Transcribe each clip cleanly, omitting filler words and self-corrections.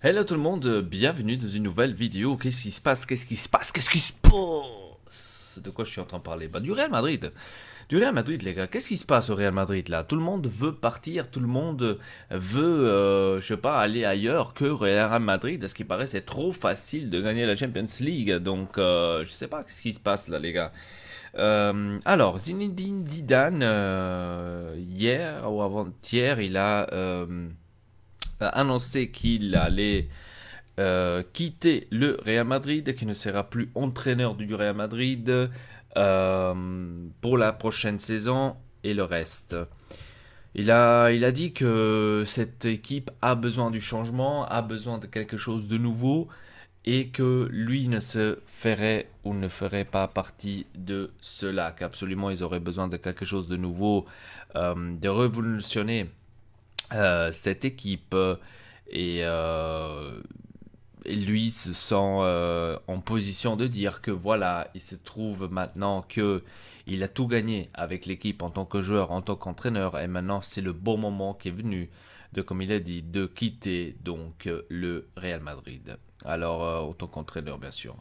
Hello tout le monde, bienvenue dans une nouvelle vidéo. Qu'est-ce qui se passe? Qu'est-ce qui se passe? Qu'est-ce qui se passe? De quoi je suis en train de parler? Bah du Real Madrid. Du Real Madrid les gars, qu'est-ce qui se passe au Real Madrid là? Tout le monde veut partir, tout le monde veut, je sais pas, aller ailleurs que Real Madrid. À ce qui paraît, c'est trop facile de gagner la Champions League. Donc je sais pas qu'est-ce qui se passe là les gars. Alors, Zinedine Zidane, hier ou avant-hier, il a annoncé qu'il allait quitter le Real Madrid, qu'il ne sera plus entraîneur du Real Madrid pour la prochaine saison et le reste. Il a dit que cette équipe a besoin du changement, a besoin de quelque chose de nouveau et que lui ne se ferait ou ne ferait pas partie de cela, qu'absolument ils auraient besoin de quelque chose de nouveau, de révolutionner cette équipe et, euh, et lui se sent en position de dire que voilà, il se trouve maintenant que il a tout gagné avec l'équipe en tant que joueur, en tant qu'entraîneur, et maintenant c'est le bon moment qui est venu de, comme il a dit, de quitter donc le Real Madrid. Alors, en tant qu'entraîneur, bien sûr.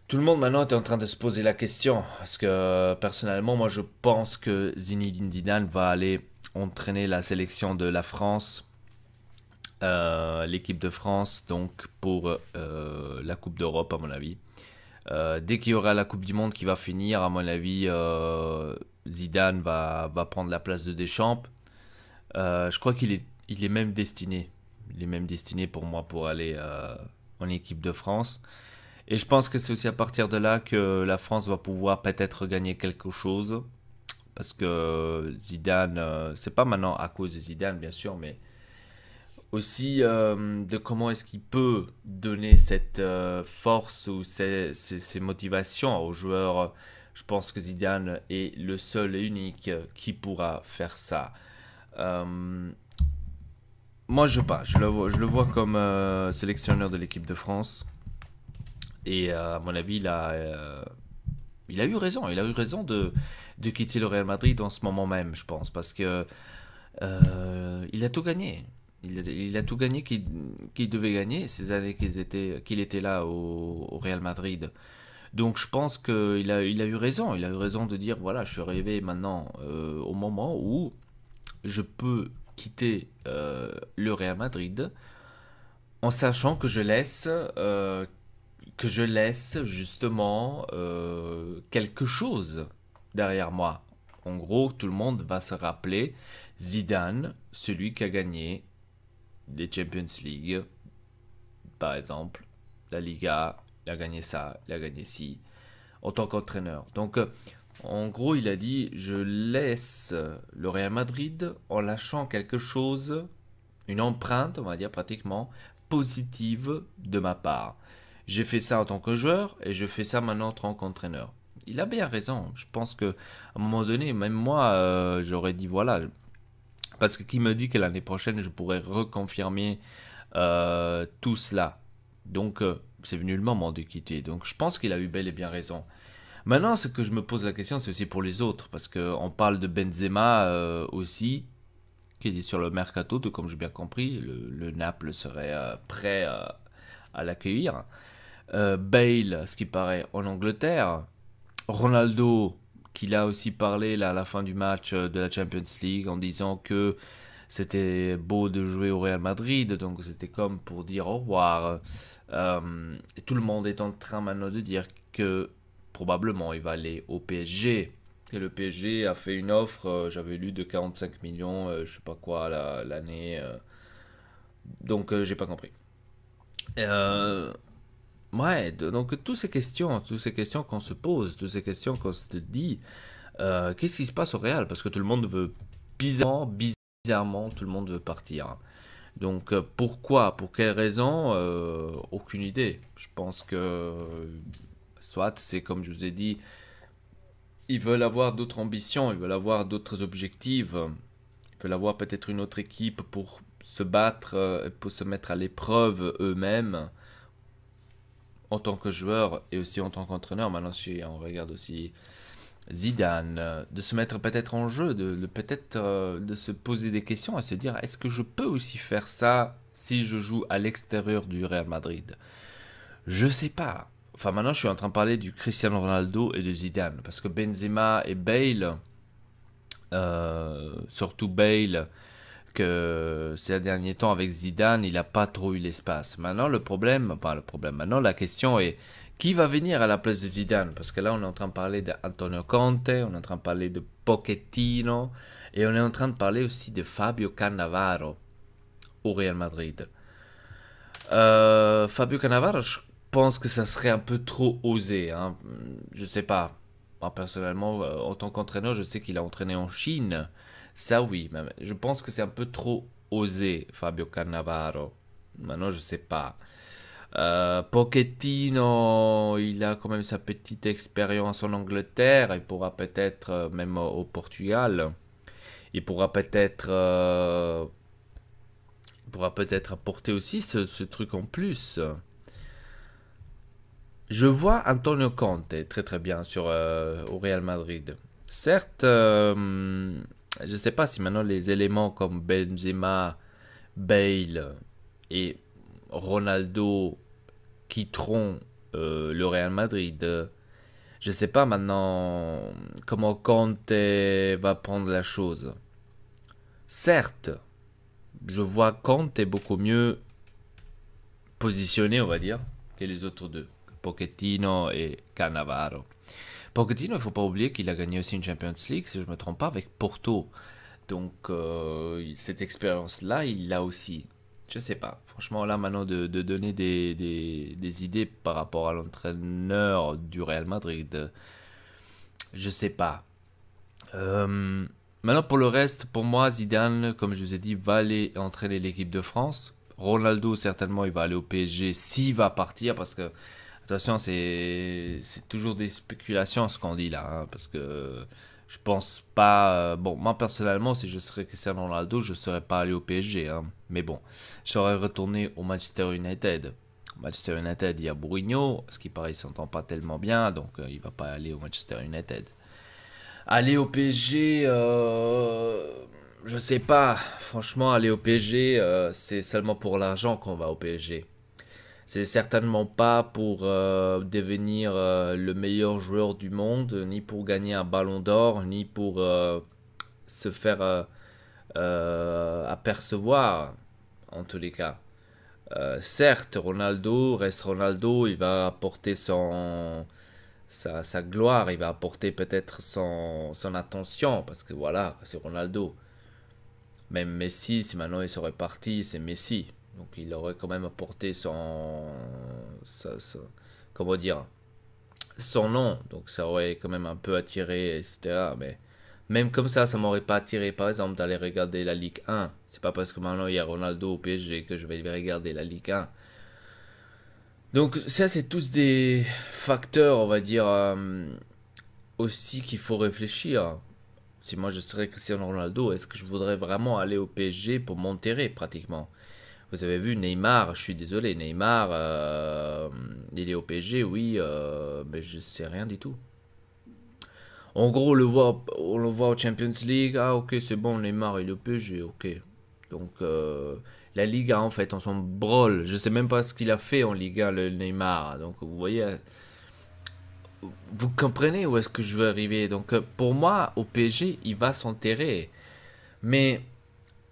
Tout le monde maintenant est en train de se poser la question, parce que personnellement, moi je pense que Zinedine Zidane va aller entraîner la sélection de la France, l'équipe de France, donc pour la Coupe d'Europe, à mon avis. Dès qu'il y aura la Coupe du Monde qui va finir, à mon avis, Zidane va prendre la place de Deschamps. Je crois qu'il est même destiné. Il est même destiné pour moi pour aller en équipe de France. Et je pense que c'est aussi à partir de là que la France va pouvoir peut-être gagner quelque chose. Parce que Zidane, c'est pas maintenant à cause de Zidane, bien sûr, mais aussi de comment est-ce qu'il peut donner cette force ou ces motivations aux joueurs. Je pense que Zidane est le seul et unique qui pourra faire ça. Euh, Moi, je le vois comme sélectionneur de l'équipe de France. Et à mon avis, il a eu raison. Il a eu raison de quitter le Real Madrid en ce moment même, je pense. Parce que il a tout gagné. Il a tout gagné qu'il devait gagner ces années qu'il était là au Real Madrid. Donc je pense qu'il a eu raison. Il a eu raison de dire, voilà, je suis arrivé maintenant au moment où je peux quitter le Real Madrid en sachant que je laisse justement quelque chose derrière moi. En gros, tout le monde va se rappeler Zidane, celui qui a gagné des Champions League, par exemple, la Liga, il a gagné ça, il a gagné ci, en tant qu'entraîneur. Donc, en gros, il a dit, je laisse le Real Madrid en lâchant quelque chose, une empreinte, on va dire pratiquement, positive de ma part. J'ai fait ça en tant que joueur et je fais ça maintenant en tant qu'entraîneur. Il a bien raison. Je pense que à un moment donné, même moi, j'aurais dit voilà, parce que qui me dit que l'année prochaine je pourrais reconfirmer tout cela. Donc c'est venu le moment de quitter. Donc je pense qu'il a eu bel et bien raison. Maintenant, ce que je me pose la question, c'est aussi pour les autres, parce qu'on parle de Benzema aussi, qui est sur le mercato, tout comme j'ai bien compris, le Naples serait prêt à l'accueillir. Bale, ce qui paraît en Angleterre. Ronaldo, qui a aussi parlé là, à la fin du match de la Champions League en disant que c'était beau de jouer au Real Madrid, donc c'était comme pour dire au revoir. Et tout le monde est en train maintenant de dire que probablement il va aller au PSG. Et le PSG a fait une offre, j'avais lu, de 45 millions, je sais pas quoi, l'année. Donc j'ai pas compris. Euh, Ouais, donc toutes ces questions qu'on se pose, toutes ces questions qu'on se dit, qu'est-ce qui se passe au Real? Parce que tout le monde veut, bizarrement, tout le monde veut partir. Donc pourquoi? Pour quelle raison? Aucune idée. Je pense que soit c'est comme je vous ai dit, ils veulent avoir d'autres ambitions, ils veulent avoir d'autres objectifs, ils veulent avoir peut-être une autre équipe pour se battre, pour se mettre à l'épreuve eux-mêmes en tant que joueur et aussi en tant qu'entraîneur. Maintenant, si on regarde aussi Zidane, de se mettre peut-être en jeu, peut-être de se poser des questions et se dire est-ce que je peux aussi faire ça si je joue à l'extérieur du Real Madrid? Je sais pas. Enfin, maintenant, je suis en train de parler du Cristiano Ronaldo et de Zidane. Parce que Benzema et Bale, surtout Bale, que ces derniers temps avec Zidane, il n'a pas trop eu l'espace. Maintenant, maintenant, la question est qui va venir à la place de Zidane? Parce que là, on est en train de parler d'Antonio Conte, on est en train de parler de Pochettino, et on est en train de parler aussi de Fabio Cannavaro au Real Madrid. Fabio Cannavaro, je pense que ça serait un peu trop osé. Hein. Je sais pas. Moi, personnellement, en tant qu'entraîneur, je sais qu'il a entraîné en Chine. Ça, oui. Mais je pense que c'est un peu trop osé, Fabio Cannavaro. Maintenant, je sais pas. Pochettino, il a quand même sa petite expérience en Angleterre. Il pourra peut-être, même au Portugal, il pourra peut-être apporter aussi ce truc en plus. Je vois Antonio Conte très très bien au Real Madrid. Certes, je ne sais pas si maintenant les éléments comme Benzema, Bale et Ronaldo quitteront le Real Madrid. Je ne sais pas maintenant comment Conte va prendre la chose. Certes, je vois Conte est beaucoup mieux positionné, on va dire, que les autres deux, Pochettino et Cannavaro. Pochettino, il ne faut pas oublier qu'il a gagné aussi une Champions League, si je ne me trompe pas, avec Porto. Donc, cette expérience-là, il l'a aussi. Je sais pas. Franchement, là, maintenant, de donner des idées par rapport à l'entraîneur du Real Madrid, je sais pas. Maintenant, pour le reste, pour moi, Zidane, comme je vous ai dit, va aller entraîner l'équipe de France. Ronaldo, certainement, il va aller au PSG s'il va partir, parce que, attention, c'est toujours des spéculations ce qu'on dit là, hein, parce que je pense pas. Bon, moi, personnellement, si je serais Cristiano Ronaldo, je ne serais pas allé au PSG, hein, mais bon, je serais retourné au Manchester United. Au Manchester United, il y a Mourinho, ce qui paraît, il s'entend pas tellement bien, donc il va pas aller au Manchester United. Aller au PSG, je sais pas. Franchement, aller au PSG, c'est seulement pour l'argent qu'on va au PSG. C'est certainement pas pour devenir le meilleur joueur du monde, ni pour gagner un ballon d'or, ni pour se faire apercevoir, en tous les cas. Certes, Ronaldo reste Ronaldo, il va apporter sa gloire, il va apporter peut-être son attention, parce que voilà, c'est Ronaldo. Même Messi, si maintenant il serait parti, c'est Messi. Donc il aurait quand même apporté comment dire, son nom. Donc ça aurait quand même un peu attiré, etc. Mais même comme ça m'aurait pas attiré, par exemple, d'aller regarder la Ligue 1. C'est pas parce que maintenant il y a Ronaldo au PSG que je vais regarder la Ligue 1. Donc ça, c'est tous des facteurs, on va dire, aussi qu'il faut réfléchir. Si moi je serais Cristiano Ronaldo, est-ce que je voudrais vraiment aller au PSG pour m'enterrer pratiquement? Vous avez vu Neymar, je suis désolé, Neymar, il est au PSG, oui, mais je sais rien du tout. En gros, on le voit au Champions League, ah ok, c'est bon, Neymar il est au PSG, ok. Donc la Liga en fait, on s'en brôle. Je sais même pas ce qu'il a fait en Liga, le Neymar. Donc vous voyez, vous comprenez où est-ce que je veux arriver. Donc pour moi, au PSG, il va s'enterrer. Mais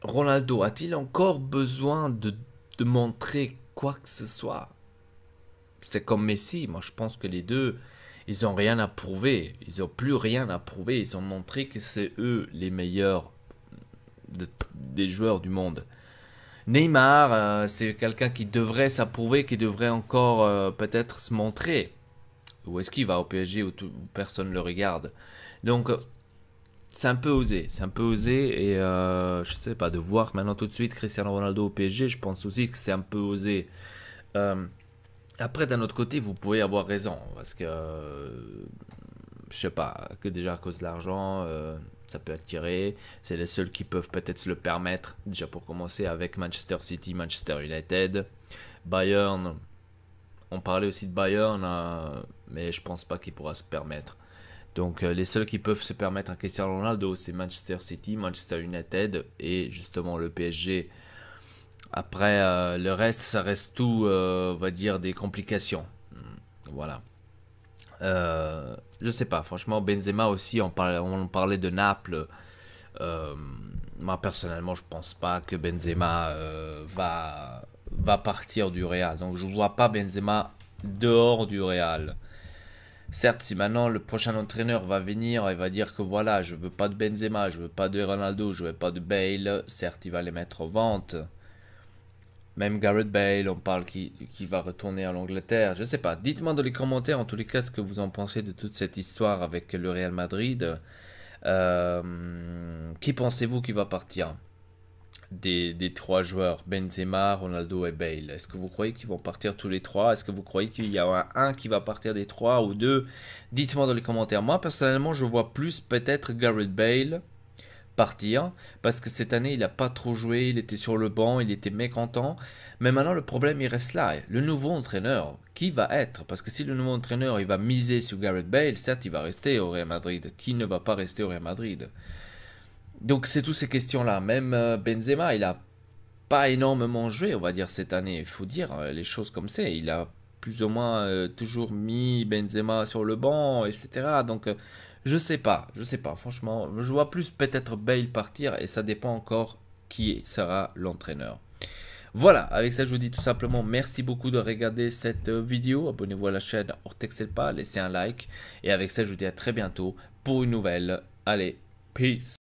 Ronaldo a-t-il encore besoin de montrer quoi que ce soit? C'est comme Messi. Moi, je pense que les deux, ils ont rien à prouver. Ils ont plus rien à prouver. Ils ont montré que c'est eux les meilleurs des joueurs du monde. Neymar, c'est quelqu'un qui devrait s'approuver, qui devrait encore peut-être se montrer. Ou est-ce qu'il va au PSG où personne ne le regarde? Donc, c'est un peu osé. C'est un peu osé. Et je sais pas, de voir maintenant tout de suite Cristiano Ronaldo au PSG, je pense aussi que c'est un peu osé. Euh, Après, d'un autre côté, vous pouvez avoir raison. Parce que, je sais pas, que déjà à cause de l'argent, ça peut attirer. C'est les seuls qui peuvent peut-être se le permettre. Déjà pour commencer avec Manchester City, Manchester United, Bayern. On parlait aussi de Bayern, mais je pense pas qu'il pourra se permettre. Donc les seuls qui peuvent se permettre un Cristiano Ronaldo, c'est Manchester City, Manchester United et justement le PSG. Après, le reste, ça reste tout, on va dire, des complications. Voilà. Je sais pas, franchement, Benzema aussi, on parlait de Naples. Euh, Moi, personnellement, je pense pas que Benzema va partir du Real. Donc, je vois pas Benzema dehors du Real. Certes, si maintenant le prochain entraîneur va venir et va dire que voilà, je veux pas de Benzema, je veux pas de Ronaldo, je veux pas de Bale, certes, il va les mettre en vente. Même Gareth Bale, on parle qui va retourner à l'Angleterre. Je sais pas. Dites-moi dans les commentaires, en tous les cas, ce que vous en pensez de toute cette histoire avec le Real Madrid. Qui pensez-vous qui va partir des trois joueurs, Benzema, Ronaldo et Bale? Est-ce que vous croyez qu'ils vont partir tous les trois? Est-ce que vous croyez qu'il y a un qui va partir des trois ou deux? Dites-moi dans les commentaires. Moi, personnellement, je vois plus peut-être Gareth Bale partir parce que cette année il n'a pas trop joué, il était sur le banc, il était mécontent. Mais maintenant le problème il reste là. Le nouveau entraîneur, qui va être? Parce que si le nouveau entraîneur il va miser sur Gareth Bale, certes il va rester au Real Madrid. Qui ne va pas rester au Real Madrid? Donc c'est toutes ces questions-là. Même Benzema, il a pas énormément joué, on va dire, cette année. Il faut dire les choses comme c'est. Il a plus ou moins toujours mis Benzema sur le banc, etc. Donc, je sais pas. Franchement, je vois plus peut-être Bale partir et ça dépend encore qui sera l'entraîneur. Voilà, avec ça, je vous dis tout simplement merci beaucoup de regarder cette vidéo. Abonnez-vous à la chaîne Ortexelpa, laissez un like. Et avec ça, je vous dis à très bientôt pour une nouvelle. Allez, peace!